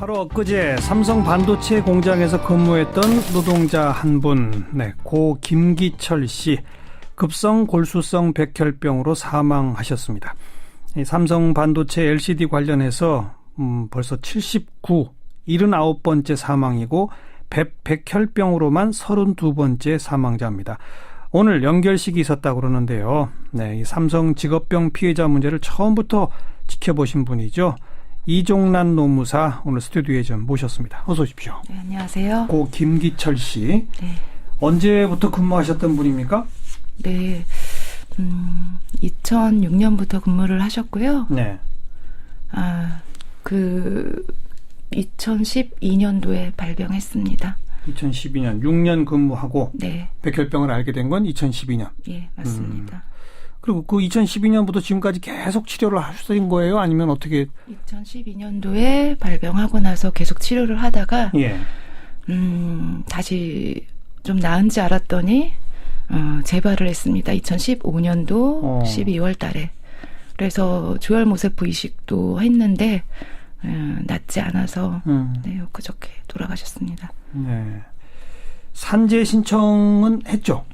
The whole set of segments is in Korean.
바로 엊그제 삼성 반도체 공장에서 근무했던 노동자 한 분, 고 김기철 씨, 급성 골수성 백혈병으로 사망하셨습니다. 삼성 반도체 LCD 관련해서 벌써 79번째 사망이고 백혈병으로만 32번째 사망자입니다. 오늘 연결식이 있었다고 그러는데요. 이 삼성 직업병 피해자 문제를 처음부터 지켜보신 분이죠. 이종란 노무사 오늘 스튜디오에 좀 모셨습니다. 어서 오십시오. 네, 안녕하세요. 고 김기철 씨. 네. 언제부터 근무하셨던 분입니까? 네. 2006년부터 근무를 하셨고요. 네. 2012년도에 발병했습니다. 2012년 6년 근무하고 네. 백혈병을 알게 된 건 2012년. 예, 맞습니다. 그리고 그 2012년부터 지금까지 계속 치료를 하신 거예요? 아니면 어떻게? 2012년도에 발병하고 나서 계속 치료를 하다가 예. 다시 좀 나은지 알았더니 재발을 했습니다. 2015년도 12월 달에. 그래서 조혈모세포 이식도 했는데 낫지 않아서 그저께 돌아가셨습니다. 네. 산재 신청은 했죠?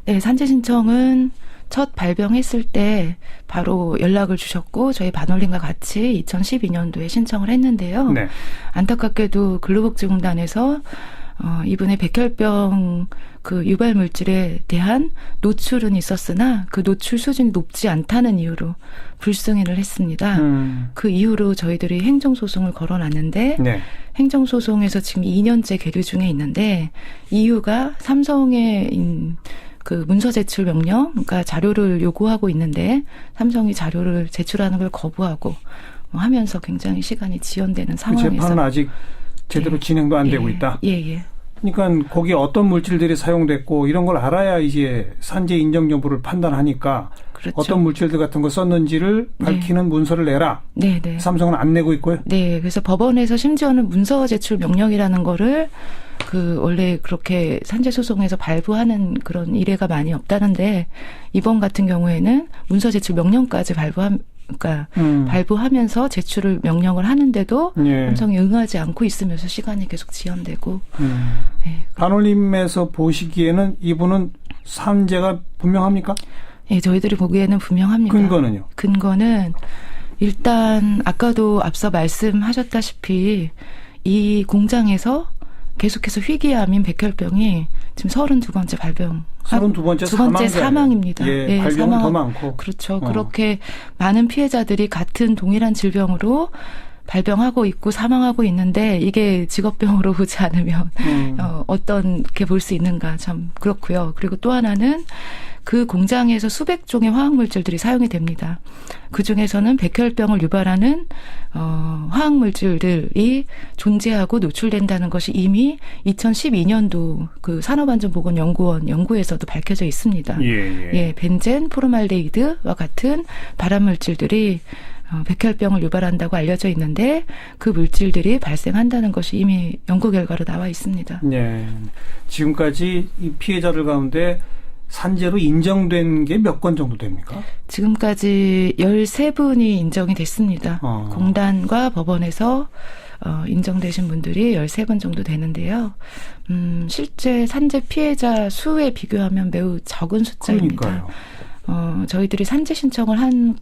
네, 산재 신청은 첫 발병했을 때 바로 연락을 주셨고 저희 반올림과 같이 2012년도에 신청을 했는데요. 네. 안타깝게도 근로복지공단에서 이분의 백혈병 그 유발 물질에 대한 노출은 있었으나 그 노출 수준이 높지 않다는 이유로 불승인을 했습니다. 그 이후로 저희들이 행정소송을 걸어놨는데 네. 행정소송에서 지금 2년째 계류 중에 있는데 이유가 삼성의 그 문서 제출 명령, 그러니까 자료를 요구하고 있는데 삼성이 자료를 제출하는 걸 거부하고 하면서 굉장히 시간이 지연되는 상황에서 재판은 아직 제대로 진행도 안 되고 있다. 예. 그러니까 거기에 어떤 물질들이 사용됐고 이런 걸 알아야 이제 산재 인정 여부를 판단하니까 그렇죠. 어떤 물질들 같은 거 썼는지를 밝히는 문서를 내라. 네. 삼성은 안 내고 있고요. 네, 그래서 법원에서 심지어는 문서 제출 명령이라는 거를 원래 그렇게 산재 소송에서 발부하는 그런 이례가 많이 없다는데 이번 같은 경우에는 문서 제출 명령까지 발부하면서 제출을 명령을 하는데도 삼성이 응하지 않고 있으면서 시간이 계속 지연되고. 네. 반올림에서 보시기에는 이분은 산재가 분명합니까? 네, 저희들이 보기에는 분명합니다. 근거는요? 근거는 일단 아까도 앞서 말씀하셨다시피 이 공장에서 계속해서 희귀암인 백혈병이 지금 32번째 발병. 32번째 사망입니다. 예, 발병은 더 많고. 그렇죠. 그렇게 많은 피해자들이 같은 동일한 질병으로 발병하고 있고 사망하고 있는데 이게 직업병으로 오지 않으면 어떻게 볼 수 있는가 참 그렇고요. 그리고 또 하나는 그 공장에서 수백 종의 화학물질들이 사용이 됩니다. 그중에서는 백혈병을 유발하는 화학물질들이 존재하고 노출된다는 것이 이미 2012년도 그 산업안전보건연구원 연구에서도 밝혀져 있습니다. 예, 벤젠, 포르말데히드와 같은 발암물질들이 백혈병을 유발한다고 알려져 있는데 그 물질들이 발생한다는 것이 이미 연구 결과로 나와 있습니다. 네, 지금까지 이 피해자들 가운데 산재로 인정된 게 몇 건 정도 됩니까? 지금까지 13분이 인정이 됐습니다. 공단과 법원에서 인정되신 분들이 13분 정도 되는데요. 실제 산재 피해자 수에 비교하면 매우 적은 숫자입니다. 그러니까요. 저희들이 산재 신청을 한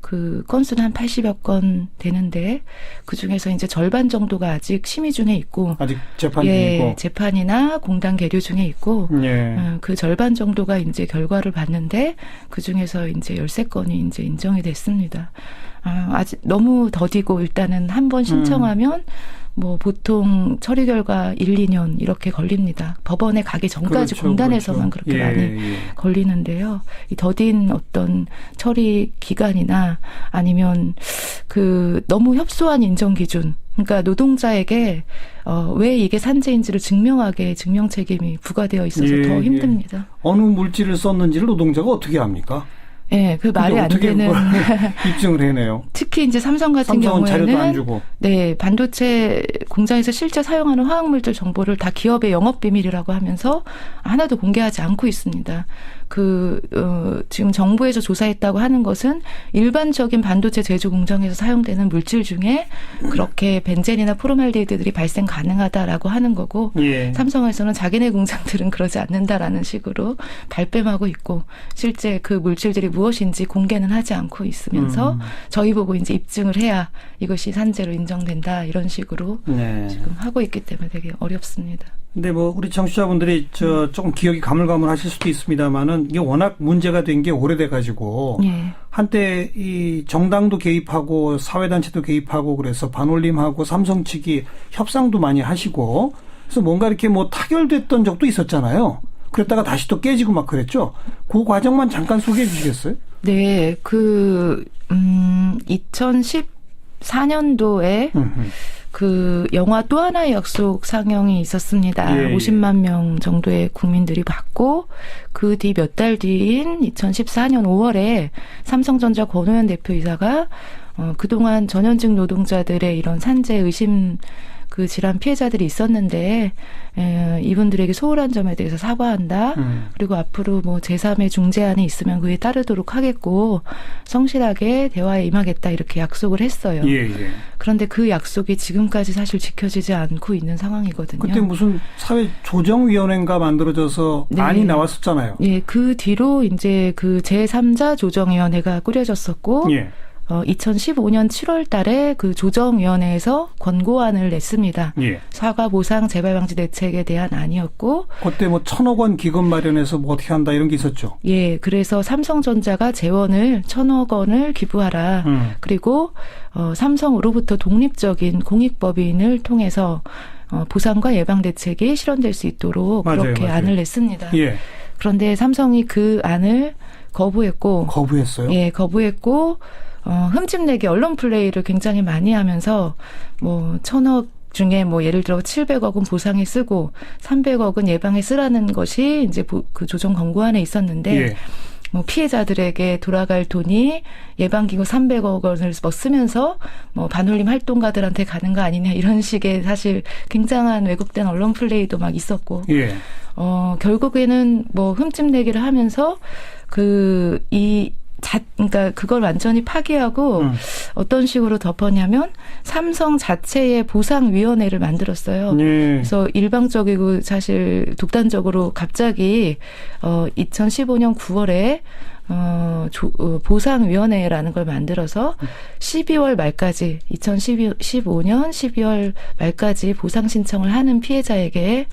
그 건수는 한 80여 건 되는데 그 중에서 이제 절반 정도가 아직 심의 중에 있고 아직 재판 중에 있고 재판이나 공단 계류 중에 있고 그 절반 정도가 이제 결과를 봤는데 그 중에서 이제 13건이 이제 인정이 됐습니다. 아직 너무 더디고 일단은 한 번 신청하면 뭐 보통 처리 결과 1, 2년 이렇게 걸립니다. 법원에 가기 전까지 공단에서만 그렇게 많이 걸리는데요. 이 더딘 어떤 처리 기간이나 아니면 그 너무 협소한 인정 기준, 그러니까 노동자에게 왜 이게 산재인지를 증명하게 증명 책임이 부과되어 있어서 더 힘듭니다. 어느 물질을 썼는지를 노동자가 어떻게 합니까? 네, 그 말이 안 되는 입증을 해내요. 특히 이제 삼성 같은 경우에는 자료도 안 주고. 네, 반도체 공장에서 실제 사용하는 화학물질 정보를 다 기업의 영업비밀이라고 하면서 하나도 공개하지 않고 있습니다. 지금 정부에서 조사했다고 하는 것은 일반적인 반도체 제조 공정에서 사용되는 물질 중에 그렇게 벤젠이나 포르말데히드들이 발생 가능하다라고 하는 거고 예. 삼성에서는 자기네 공장들은 그러지 않는다라는 식으로 발뺌하고 있고 실제 그 물질들이 무엇인지 공개는 하지 않고 있으면서 저희 보고 이제 입증을 해야 이것이 산재로 인정된다 이런 식으로 네. 지금 하고 있기 때문에 되게 어렵습니다. 근데 뭐 우리 청취자분들이 조금 기억이 가물가물하실 수도 있습니다만은 이게 워낙 문제가 된 게 오래돼 가지고 예. 한때 이 정당도 개입하고 사회단체도 개입하고 그래서 반올림하고 삼성 측이 협상도 많이 하시고 그래서 뭔가 이렇게 뭐 타결됐던 적도 있었잖아요. 그랬다가 다시 또 깨지고 막 그랬죠. 그 과정만 잠깐 소개해 주시겠어요? 네, 2014년도에 그 영화 또 하나의 약속 상영이 있었습니다. 예, 예. 50만 명 정도의 국민들이 봤고 그 뒤 몇 달 뒤인 2014년 5월에 삼성전자 권오현 대표이사가 그동안 전현직 노동자들의 이런 산재 의심 그 질환 피해자들이 있었는데 이분들에게 소홀한 점에 대해서 사과한다. 그리고 앞으로 뭐 제3의 중재안이 있으면 그에 따르도록 하겠고 성실하게 대화에 임하겠다 이렇게 약속을 했어요. 예, 예. 그런데 그 약속이 지금까지 사실 지켜지지 않고 있는 상황이거든요. 그때 무슨 사회조정위원회가 만들어져서 네. 안이 나왔었잖아요. 예, 그 뒤로 이제 그 제3자 조정위원회가 꾸려졌었고 예. 2015년 7월 달에 그 조정위원회에서 권고안을 냈습니다. 예. 사과 보상 재발 방지 대책에 대한 안이었고. 그때 뭐 1,000억 원 기금 마련해서 뭐 어떻게 한다 이런 게 있었죠. 예. 그래서 삼성전자가 재원을 1,000억 원을 기부하라. 그리고 삼성으로부터 독립적인 공익법인을 통해서 보상과 예방 대책이 실현될 수 있도록 맞아요, 그렇게 맞아요. 안을 냈습니다. 예. 그런데 삼성이 그 안을 거부했고. 거부했어요? 예, 거부했고. 흠집내기 언론 플레이를 굉장히 많이 하면서 뭐 1,000억 중에 뭐 예를 들어 700억은 보상에 쓰고 300억은 예방에 쓰라는 것이 이제 그 조정 권고안에 있었는데 예. 뭐 피해자들에게 돌아갈 돈이 예방기구 300억 원을 쓰면서 뭐 반올림 활동가들한테 가는 거 아니냐 이런 식의 사실 굉장한 왜곡된 언론 플레이도 막 있었고 예. 결국에는 뭐 흠집내기를 하면서 그러니까 그걸 완전히 파기하고 어떤 식으로 덮었냐면 삼성 자체의 보상위원회를 만들었어요. 네. 그래서 일방적이고 사실 독단적으로 갑자기 2015년 9월에 보상위원회라는 걸 만들어서 12월 말까지 2015년 12월 말까지 보상 신청을 하는 피해자에게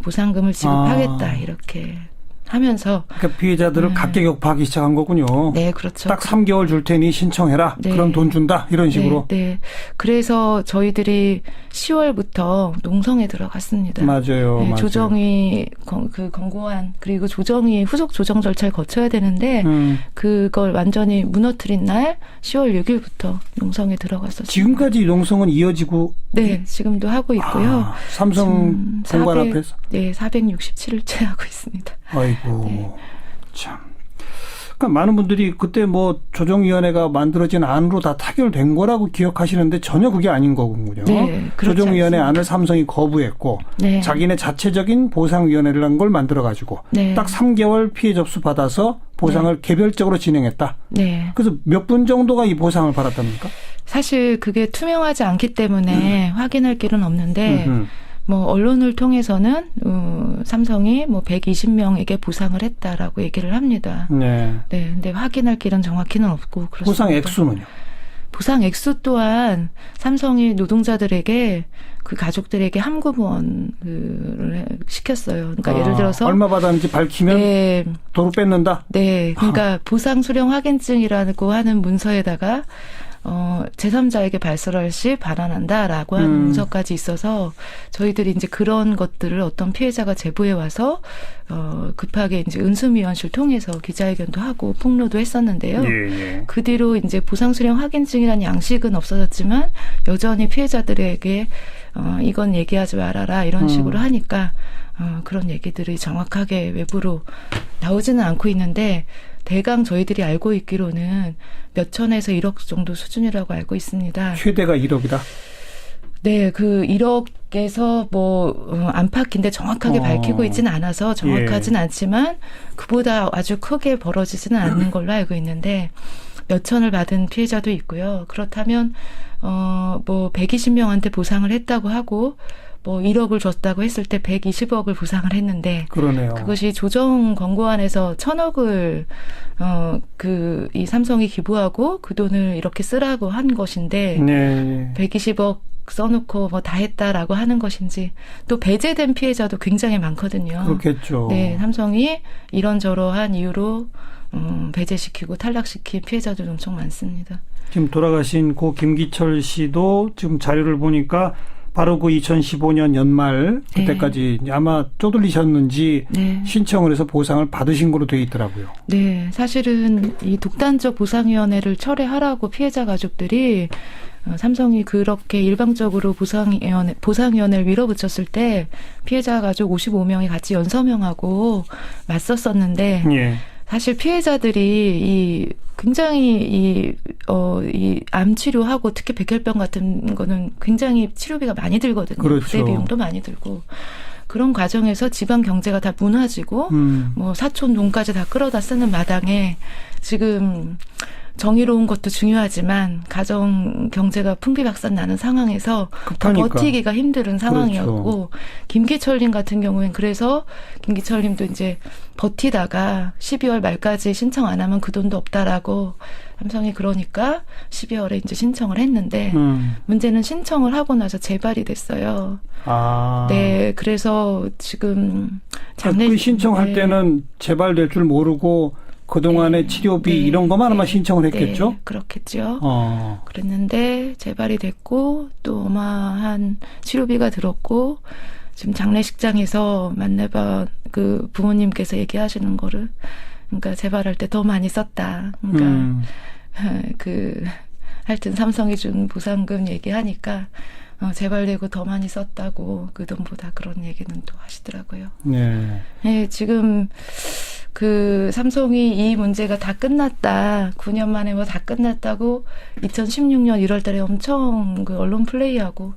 보상금을 지급하겠다 이렇게 하면서 그러니까 피해자들을 각계격파하기 시작한 거군요. 네, 그렇죠. 딱 3개월 줄 테니 신청해라. 네. 그럼 돈 준다. 이런 식으로. 네, 네. 그래서 저희들이 10월부터 농성에 들어갔습니다. 맞아요. 네, 맞아요. 조정이 그 권고안 그리고 조정이 후속 조정 절차를 거쳐야 되는데 그걸 완전히 무너뜨린 날 10월 6일부터 농성에 들어갔었습니다. 지금까지 농성은 이어지고 네, 지금도 하고 있고요. 삼성 공관 앞에서? 네, 467일째 하고 있습니다. 아이고, 네. 참. 그러니까 많은 분들이 그때 뭐 조정위원회가 만들어진 안으로 다 타결된 거라고 기억하시는데 전혀 그게 아닌 거군요. 네, 조정위원회 안을 삼성이 거부했고 네. 자기네 자체적인 보상위원회라는 걸 만들어가지고 네. 딱 3개월 피해 접수 받아서 보상을 네. 개별적으로 진행했다. 네. 그래서 몇 분 정도가 이 보상을 받았답니까? 사실 그게 투명하지 않기 때문에 확인할 길은 없는데 뭐 언론을 통해서는 삼성이 뭐 120명에게 보상을 했다라고 얘기를 합니다. 네. 네. 근데 확인할 길은 정확히는 없고 그렇습니다. 보상 액수는요? 보상 액수 또한 삼성이 노동자들에게 그 가족들에게 함구원을 시켰어요. 그러니까 예를 들어서 얼마 받았는지 밝히면 네. 도로 뺏는다? 네. 그러니까 보상 수령 확인증이라고 하는 문서에다가 제3자에게 발설할 시 반환한다라고 하는 문서까지 있어서 저희들이 이제 그런 것들을 어떤 피해자가 제보해 와서 급하게 이제 은수미원실 통해서 기자회견도 하고 폭로도 했었는데요. 예. 그 뒤로 이제 보상 수령 확인증이라는 양식은 없어졌지만 여전히 피해자들에게 이건 얘기하지 말아라 이런 식으로 하니까 그런 얘기들이 정확하게 외부로 나오지는 않고 있는데 대강 저희들이 알고 있기로는 몇 천에서 1억 정도 수준이라고 알고 있습니다. 최대가 1억이다? 네, 그 1억에서 뭐 안팎인데 정확하게 밝히고 있지는 않아서 정확하진 않지만 그보다 아주 크게 벌어지지는 않는 걸로 알고 있는데 몇 천을 받은 피해자도 있고요. 그렇다면 뭐 120명한테 보상을 했다고 하고 뭐 1억을 줬다고 했을 때 120억을 보상을 했는데 그러네요. 그것이 조정 권고안에서 1,000억을 이 삼성이 기부하고 그 돈을 이렇게 쓰라고 한 것인데 네. 120억 써놓고 뭐 다 했다라고 하는 것인지 또 배제된 피해자도 굉장히 많거든요. 그렇겠죠. 네, 삼성이 이런저러한 이유로 배제시키고 탈락시킨 피해자들 엄청 많습니다. 지금 돌아가신 고 김기철 씨도 지금 자료를 보니까 바로 그 2015년 연말 그때까지 아마 쪼들리셨는지 신청을 해서 보상을 받으신 거로 돼 있더라고요. 네, 사실은 이 독단적 보상위원회를 철회하라고 피해자 가족들이 삼성이 그렇게 일방적으로 보상위원회를 밀어붙였을 때 피해자 가족 55명이 같이 연서명하고 맞섰었는데 사실 피해자들이 굉장히 이 암 치료하고 특히 백혈병 같은 거는 굉장히 치료비가 많이 들거든요. 그렇죠. 부대 비용도 많이 들고. 그런 과정에서 지방 경제가 다 무너지고 뭐 사촌 돈까지 다 끌어다 쓰는 마당에 지금 정의로운 것도 중요하지만 가정 경제가 풍비박산 나는 상황에서 더 버티기가 힘든 상황이었고 그렇죠. 김기철님 같은 경우엔 그래서 김기철님도 이제 버티다가 12월 말까지 신청 안 하면 그 돈도 없다라고 삼성이 그러니까 12월에 이제 신청을 했는데 문제는 신청을 하고 나서 재발이 됐어요. 네, 그래서 지금 그 신청할 때는 재발될 줄 모르고 그동안의 치료비 이런 것만 아마 신청을 했겠죠? 네, 그렇겠죠. 그랬는데 재발이 됐고 또 어마한 치료비가 들었고 지금 장례식장에서 만나봐 그 부모님께서 얘기하시는 거를 그러니까 재발할 때 더 많이 썼다. 그러니까 하여튼 삼성이 준 보상금 얘기하니까 재발되고 더 많이 썼다고 그 돈보다 그런 얘기는 또 하시더라고요. 네, 지금 그 삼성이 이 문제가 다 끝났다. 9년 만에 뭐 다 끝났다고 2016년 1월 달에 엄청 그 언론 플레이하고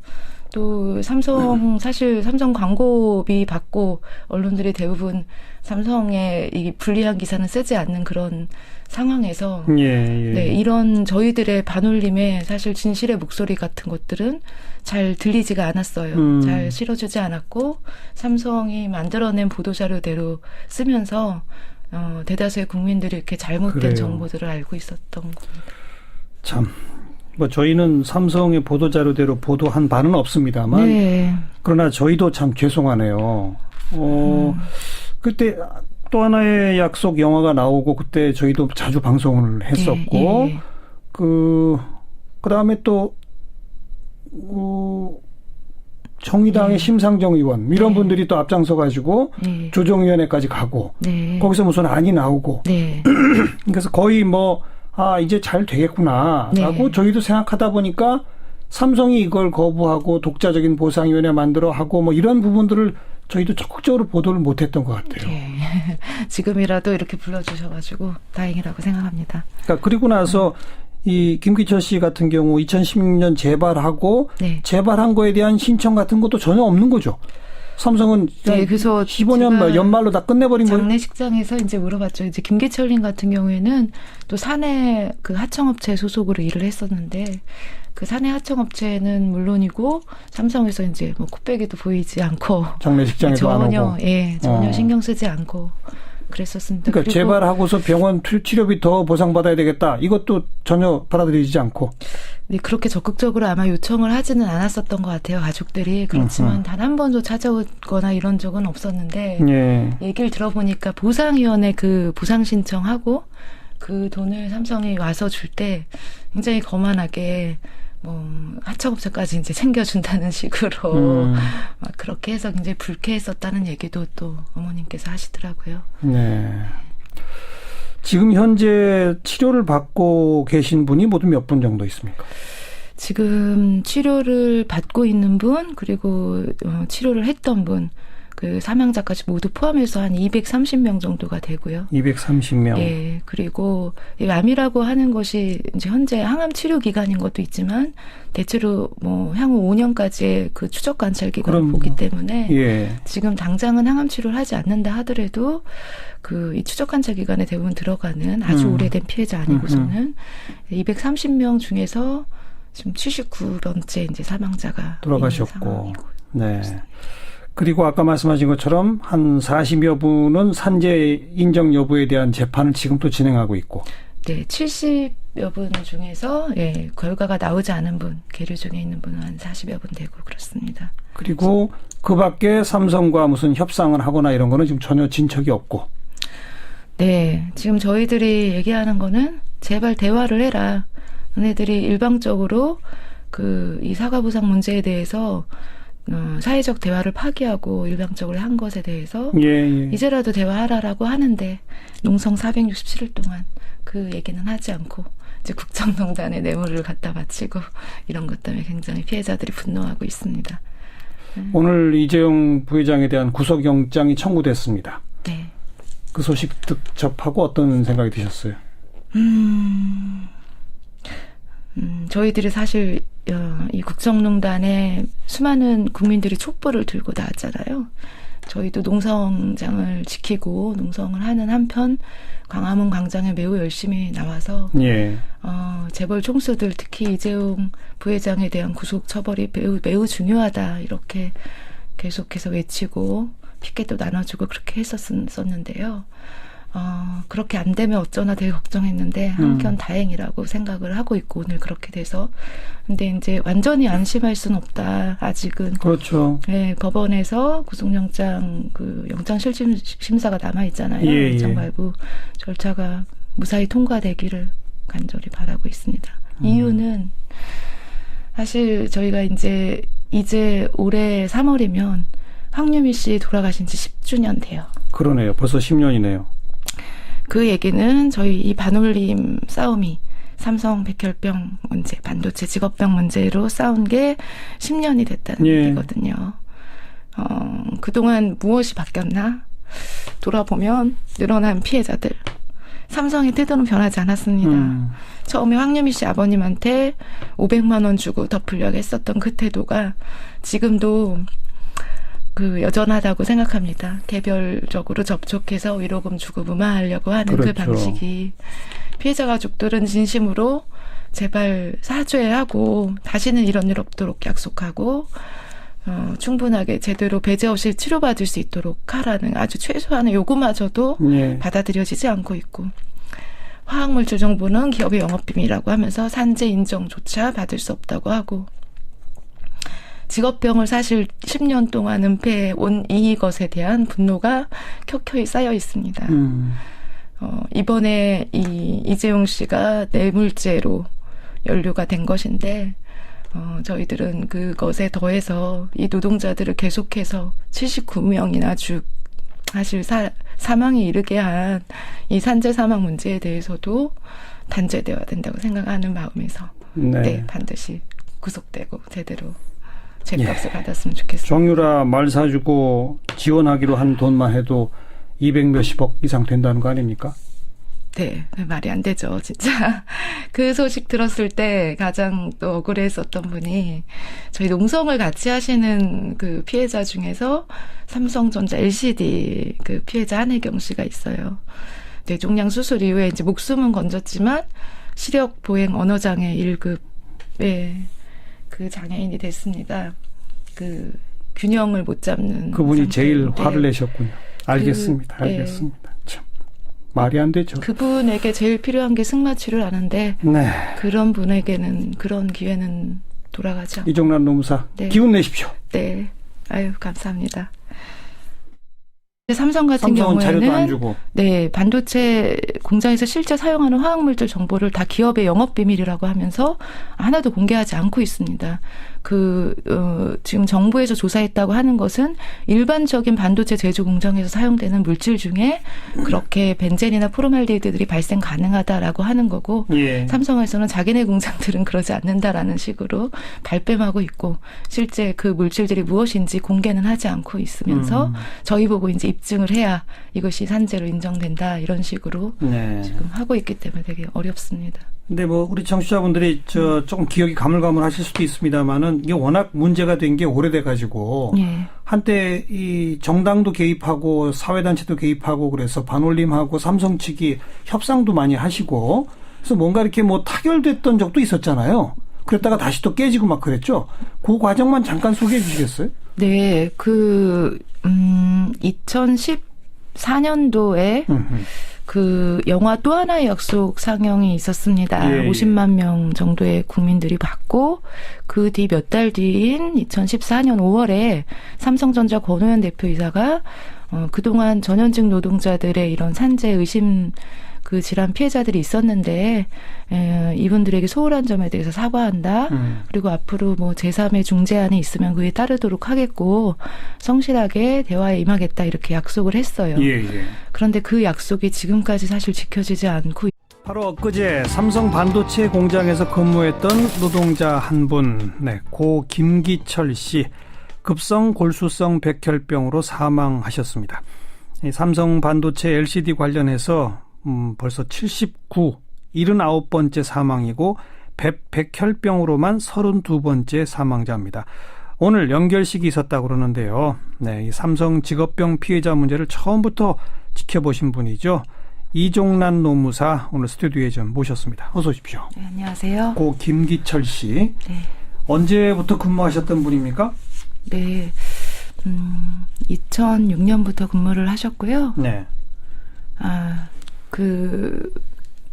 또 사실 삼성 광고비 받고 언론들이 대부분 삼성의 이 불리한 기사는 쓰지 않는 그런 상황에서 네, 이런 저희들의 반올림에 사실 진실의 목소리 같은 것들은 잘 들리지가 않았어요. 잘 실어주지 않았고 삼성이 만들어낸 보도자료대로 쓰면서 대다수의 국민들이 이렇게 잘못된 정보들을 알고 있었던 겁니다. 참. 뭐 저희는 삼성의 보도자료대로 보도한 바는 없습니다만 그러나 저희도 참 죄송하네요. 그때 또 하나의 약속 영화가 나오고 그때 저희도 자주 방송을 했었고 그다음에 또 정의당의 심상정 의원 이런 분들이 또 앞장서 가지고 조정위원회까지 가고 거기서 무슨 안이 나오고 그래서 거의 뭐 이제 잘 되겠구나라고 저희도 생각하다 보니까 삼성이 이걸 거부하고 독자적인 보상위원회 만들어 하고 뭐 이런 부분들을 저희도 적극적으로 보도를 못했던 것 같아요. 지금이라도 이렇게 불러주셔가지고 다행이라고 생각합니다. 그러니까 그리고 나서 이 김기철 씨 같은 경우 2016년 재발하고 재발한 거에 대한 신청 같은 것도 전혀 없는 거죠. 삼성은 그래서 15년 연말로 다 끝내버린 거예요. 장례식장에서 이제 물어봤죠. 이제 김기철님 같은 경우에는 또 사내 그 하청업체 소속으로 일을 했었는데 그 사내 하청업체는 물론이고 삼성에서 이제 뭐 코빼기도 보이지 않고 장례식장에도 안 오고 전혀 신경 쓰지 않고 그랬었습니다. 그러니까 재발하고서 병원 치료비 더 보상받아야 되겠다. 이것도 전혀 받아들이지 않고. 네, 그렇게 적극적으로 아마 요청을 하지는 않았었던 것 같아요. 가족들이. 그렇지만 단 한 번도 찾아오거나 이런 적은 없었는데 얘기를 들어보니까 보상위원회 그 보상 신청하고 그 돈을 삼성이 와서 줄 때 굉장히 거만하게 뭐 하청업체까지 이제 챙겨준다는 식으로 막 그렇게 해서 굉장히 불쾌했었다는 얘기도 또 어머님께서 하시더라고요. 지금 현재 치료를 받고 계신 분이 모두 몇 분 정도 있습니까? 지금 치료를 받고 있는 분 그리고 치료를 했던 분 그 사망자까지 모두 포함해서 한 230명 정도가 되고요. 230명. 예. 그리고 이 암이라고 하는 것이 이제 현재 항암 치료 기간인 것도 있지만 대체로 뭐 향후 5년까지의 그 추적 관찰 기간을 보기 때문에 예. 지금 당장은 항암 치료를 하지 않는다 하더라도 그 이 추적 관찰 기간에 대부분 들어가는 아주 오래된 피해자 아니고서는 230명 중에서 지금 79번째 이제 사망자가 돌아가셨고. 네. 그리고 아까 말씀하신 것처럼 한 40여 분은 산재 인정 여부에 대한 재판을 지금 또 진행하고 있고. 네, 70여 분 중에서 예, 결과가 나오지 않은 분, 계류 중에 있는 분은 한 40여 분 되고 그렇습니다. 그리고 그 밖에 삼성과 무슨 협상을 하거나 이런 거는 지금 전혀 진척이 없고. 네, 지금 저희들이 얘기하는 거는 제발 대화를 해라. 너네들이 일방적으로 그 이 사과보상 문제에 대해서 사회적 대화를 파기하고 일방적으로 한 것에 대해서 이제라도 대화하라라고 하는데 농성 467일 동안 그 얘기는 하지 않고 이제 국정농단에 뇌물을 갖다 바치고 이런 것 때문에 굉장히 피해자들이 분노하고 있습니다. 오늘 이재용 부회장에 대한 구속영장이 청구됐습니다. 네. 그 소식 접하고 어떤 생각이 드셨어요? 저희들이 사실 이 국정농단에 수많은 국민들이 촛불을 들고 나왔잖아요. 저희도 농성장을 지키고 농성을 하는 한편 광화문 광장에 매우 열심히 나와서 재벌 총수들 특히 이재용 부회장에 대한 구속 처벌이 매우 중요하다 이렇게 계속해서 외치고 피켓도 나눠주고 그렇게 했었는데요. 그렇게 안 되면 어쩌나 되게 걱정했는데 한편 다행이라고 생각을 하고 있고 오늘 그렇게 돼서 근데 이제 완전히 안심할 수는 없다 아직은. 그렇죠. 네, 법원에서 구속영장 그 영장 실질 심사가 남아 있잖아요. 영장 발부 절차가 무사히 통과되기를 간절히 바라고 있습니다. 이유는 사실 저희가 이제 올해 3월이면 황유미 씨 돌아가신 지 10주년 돼요. 그러네요. 벌써 10년이네요. 그 얘기는 저희 이 반올림 싸움이 삼성 백혈병 문제, 반도체 직업병 문제로 싸운 게 10년이 됐다는 얘기거든요. 그동안 무엇이 바뀌었나? 돌아보면 늘어난 피해자들. 삼성의 태도는 변하지 않았습니다. 처음에 황유미 씨 아버님한테 500만 원 주고 덮으려고 했었던 그 태도가 지금도 그 여전하다고 생각합니다. 개별적으로 접촉해서 위로금 주고 무마하려고 하는 그 방식이 피해자 가족들은 진심으로 제발 사죄하고 다시는 이런 일 없도록 약속하고 충분하게 제대로 배제 없이 치료받을 수 있도록 하라는 아주 최소한의 요구마저도 받아들여지지 않고 있고 화학물질 정보는 기업의 영업비밀이라고 하면서 산재 인정조차 받을 수 없다고 하고 직업병을 사실 10년 동안 은폐해 온 이것에 대한 분노가 켜켜이 쌓여 있습니다. 이번에 이재용 씨가 뇌물죄로 연루가 된 것인데 저희들은 그것에 더해서 이 노동자들을 계속해서 79명이나 사실 사망에 이르게 한 이 산재 사망 문제에 대해서도 단죄되어야 된다고 생각하는 마음에서 반드시 구속되고 제대로 죄값을 받았으면 좋겠습니다. 정유라 말 사주고 지원하기로 한 돈만 해도 200몇십억 이상 된다는 거 아닙니까? 네, 말이 안 되죠, 진짜. 그 소식 들었을 때 가장 또 억울했었던 분이 저희 농성을 같이 하시는 그 피해자 중에서 삼성전자 LCD 그 피해자 한혜경 씨가 있어요. 뇌종양 수술 이후에 이제 목숨은 건졌지만 시력 보행 언어장애 1급의 그 장애인이 됐습니다. 그 균형을 못 잡는 그분이 상태인데. 제일 화를 내셨군요. 알겠습니다. 알겠습니다. 참 말이 안 되죠. 그분에게 제일 필요한 게 승마치를 아는데 그런 분에게는 그런 기회는 돌아가죠. 이종란 노무사 기운 내십시오. 네, 아유 감사합니다. 삼성 같은 경우에는 자료도 안 주고. 반도체 공장에서 실제 사용하는 화학물질 정보를 다 기업의 영업비밀이라고 하면서 하나도 공개하지 않고 있습니다. 지금 정부에서 조사했다고 하는 것은 일반적인 반도체 제조 공정에서 사용되는 물질 중에 그렇게 벤젠이나 포르말데히드들이 발생 가능하다라고 하는 거고 예. 삼성에서는 자기네 공장들은 그러지 않는다라는 식으로 발뺌하고 있고 실제 그 물질들이 무엇인지 공개는 하지 않고 있으면서 저희 보고 이제 입증을 해야 이것이 산재로 인정된다 이런 식으로 네. 지금 하고 있기 때문에 되게 어렵습니다. 근데 뭐 우리 청취자분들이 조금 기억이 가물가물하실 수도 있습니다만은 이게 워낙 문제가 된 게 오래돼 가지고 예. 한때 이 정당도 개입하고 사회단체도 개입하고 그래서 반올림하고 삼성 측이 협상도 많이 하시고 그래서 뭔가 이렇게 뭐 타결됐던 적도 있었잖아요. 그랬다가 다시 또 깨지고 막 그랬죠. 그 과정만 잠깐 소개해 주시겠어요? 네, 2014년도에 그 영화 또 하나의 약속 상영이 있었습니다. 예, 예. 50만 명 정도의 국민들이 봤고 그 뒤 몇 달 뒤인 2014년 5월에 삼성전자 권오현 대표이사가 그동안 전현직 노동자들의 이런 산재 의심 그 질환 피해자들이 있었는데 이분들에게 소홀한 점에 대해서 사과한다. 그리고 앞으로 뭐 제3의 중재안이 있으면 그에 따르도록 하겠고 성실하게 대화에 임하겠다 이렇게 약속을 했어요. 예, 예. 그런데 그 약속이 지금까지 사실 지켜지지 않고 바로 엊그제 삼성 반도체 공장에서 근무했던 노동자 한 분, 고 김기철 씨 급성 골수성 백혈병으로 사망하셨습니다. 이 삼성 반도체 LCD 관련해서 벌써 79번째 사망이고 백혈병으로만 32번째 사망자입니다. 오늘 연결식이 있었다고 그러는데요. 이 삼성 직업병 피해자 문제를 처음부터 지켜보신 분이죠. 이종란 노무사 오늘 스튜디오에 좀 모셨습니다. 어서 오십시오. 네, 안녕하세요. 고 김기철 씨. 네. 언제부터 근무하셨던 분입니까? 네. 2006년부터 근무를 하셨고요. 네.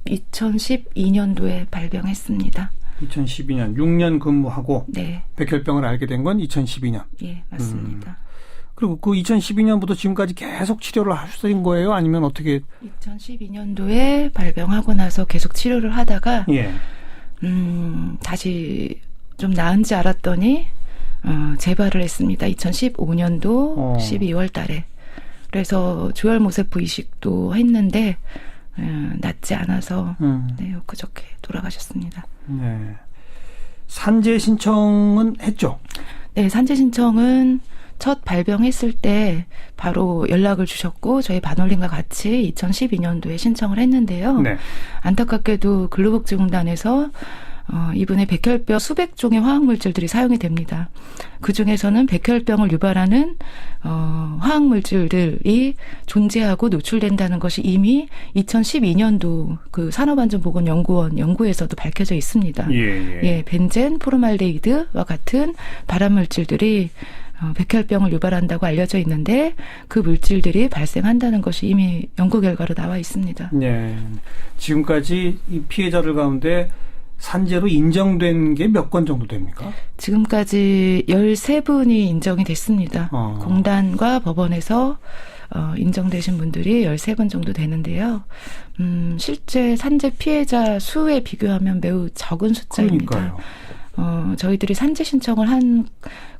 2012년도에 발병했습니다. 2012년 6년 근무하고 네. 백혈병을 알게 된 건 2012년. 예, 맞습니다. 그리고 그 2012년부터 지금까지 계속 치료를 하신 거예요? 아니면 어떻게? 2012년도에 발병하고 나서 계속 치료를 하다가 예. 다시 좀 나은지 알았더니 재발을 했습니다. 2015년도 12월 달에. 그래서 조혈모세포 이식도 했는데 낫지 않아서 네, 그저께 돌아가셨습니다. 네. 산재 신청은 했죠? 네, 산재 신청은 첫 발병했을 때 바로 연락을 주셨고 저희 반올림과 같이 2012년도에 신청을 했는데요. 네. 안타깝게도 근로복지공단에서 이분의 백혈병 수백 종의 화학물질들이 사용이 됩니다. 그중에서는 백혈병을 유발하는 화학물질들이 존재하고 노출된다는 것이 이미 2012년도 그 산업안전보건연구원 연구에서도 밝혀져 있습니다. 예, 벤젠, 포르말데히드와 같은 발암물질들이 백혈병을 유발한다고 알려져 있는데 그 물질들이 발생한다는 것이 이미 연구 결과로 나와 있습니다. 네. 지금까지 이 피해자들 가운데 산재로 인정된 게 몇 건 정도 됩니까? 지금까지 13분이 인정이 됐습니다. 공단과 법원에서 인정되신 분들이 13분 정도 되는데요. 실제 산재 피해자 수에 비교하면 매우 적은 숫자입니다. 그러니까요. 저희들이 산재 신청을 한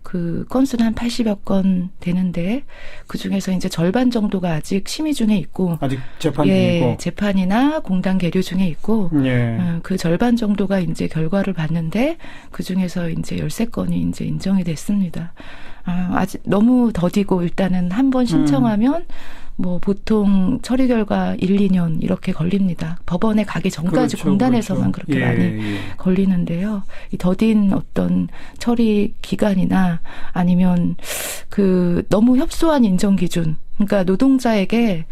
그 건수는 한 80여 건 되는데 그 중에서 이제 절반 정도가 아직 심의 중에 있고 아직 재판 중이고 예, 재판이나 공단 계류 중에 있고 예. 그 절반 정도가 이제 결과를 봤는데 그 중에서 이제 13건이 이제 인정이 됐습니다. 아직 너무 더디고 일단은 한 번 신청하면 뭐 보통 처리 결과 1, 2년 이렇게 걸립니다. 법원에 가기 전까지 그렇죠, 공단에서만 그렇죠. 그렇게 많이 걸리는데요. 이 더딘 어떤 처리 기간이나 아니면 그 너무 협소한 인정 기준, 그러니까 노동자에게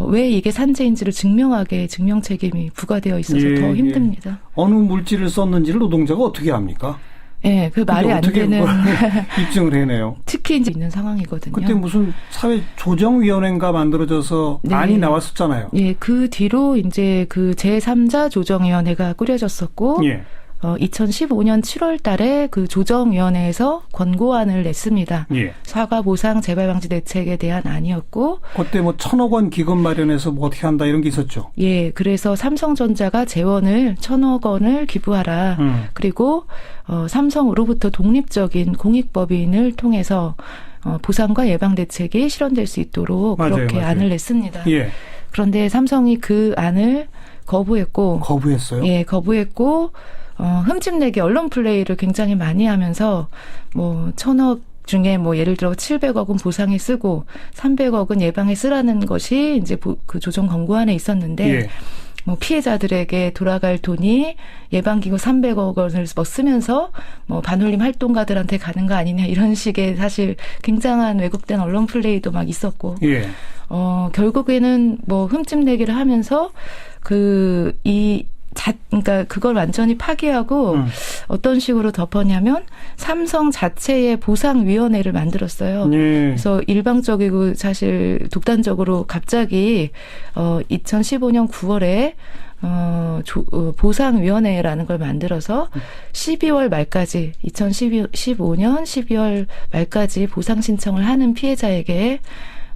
왜 이게 산재인지를 증명하게 증명 책임이 부과되어 있어서 더 힘듭니다. 어느 물질을 썼는지를 노동자가 어떻게 합니까? 예, 그 말이 안 되는 입증을 해내요. 특히 이제 있는 상황이거든요. 그때 무슨 사회 조정위원회인가 만들어져서 네. 안이 나왔었잖아요. 예, 그 뒤로 이제 그 제3자 조정위원회가 꾸려졌었고, 예. 2015년 7월 달에 그 조정위원회에서 권고안을 냈습니다. 예. 사과 보상 재발 방지 대책에 대한 안이었고. 그때 뭐 1,000억 원 기금 마련해서 뭐 어떻게 한다 이런 게 있었죠. 예, 그래서 삼성전자가 재원을 1,000억 원을 기부하라. 그리고 삼성으로부터 독립적인 공익법인을 통해서 보상과 예방 대책이 실현될 수 있도록 그렇게 안을 냈습니다. 예. 그런데 삼성이 그 안을 거부했고. 거부했어요? 예, 거부했고. 흠집내기 언론 플레이를 굉장히 많이 하면서 뭐 1,000억 중에 뭐 예를 들어 700억은 보상에 쓰고 300억은 예방에 쓰라는 것이 이제 그 조정 권고안에 있었는데 예. 뭐 피해자들에게 돌아갈 돈이 예방기구 300억 원을 쓰면서 뭐 반올림 활동가들한테 가는 거 아니냐 이런 식의 사실 굉장한 왜곡된 언론 플레이도 막 있었고. 예. 결국에는 뭐 흠집내기를 하면서 그러니까 그걸 완전히 파기하고 어떤 식으로 덮었냐면 삼성 자체의 보상위원회를 만들었어요. 예. 그래서 일방적이고 사실 독단적으로 갑자기 2015년 9월에 보상위원회라는 걸 만들어서 12월 말까지 2015년 12월 말까지 보상 신청을 하는 피해자에게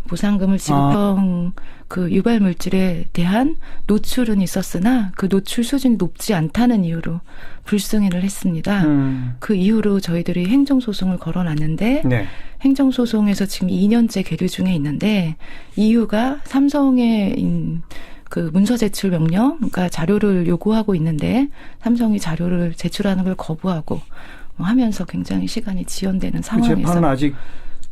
보상금을 지급형 그 유발 물질에 대한 노출은 있었으나 그 노출 수준이 높지 않다는 이유로 불승인을 했습니다. 그 이후로 저희들이 행정소송을 걸어놨는데 네. 행정소송에서 지금 2년째 계류 중에 있는데 이유가 삼성의 그 문서 제출 명령, 그러니까 자료를 요구하고 있는데 삼성이 자료를 제출하는 걸 거부하고 하면서 굉장히 시간이 지연되는 상황에서 재판은 아직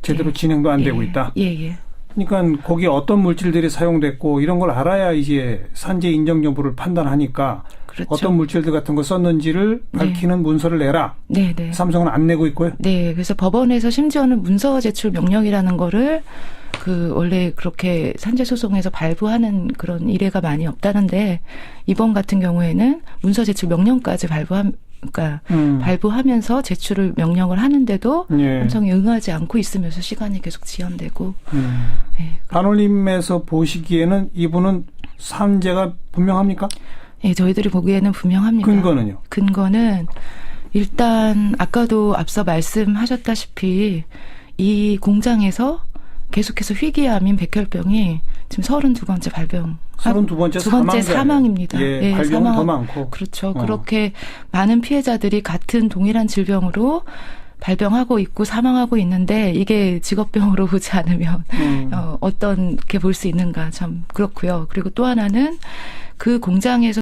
제대로 진행도 안 되고 있다. 예. 그러니까 거기에 어떤 물질들이 사용됐고 이런 걸 알아야 이제 산재 인정 여부를 판단하니까 그렇죠. 어떤 물질들 같은 거 썼는지를 밝히는 문서를 내라. 네. 삼성은 안 내고 있고요. 네, 그래서 법원에서 심지어는 문서 제출 명령이라는 거를 원래 그렇게 산재 소송에서 발부하는 그런 이례가 많이 없다는데 이번 같은 경우에는 문서 제출 명령까지 발부하면서 제출을 명령을 하는데도 삼성이 응하지 않고 있으면서 시간이 계속 지연되고. 네. 반올림에서 보시기에는 이분은 산재가 분명합니까? 네, 저희들이 보기에는 분명합니다. 근거는요? 근거는 일단 아까도 앞서 말씀하셨다시피 이 공장에서 계속해서 희귀암인 백혈병이 지금 32번째 발병. 32번째 사망입니다. 예, 발병은 더 많고. 그렇죠. 그렇게 많은 피해자들이 같은 동일한 질병으로 발병하고 있고 사망하고 있는데 이게 직업병으로 보지 않으면 어떤 게 볼 수 있는가 참 그렇고요. 그리고 또 하나는 그 공장에서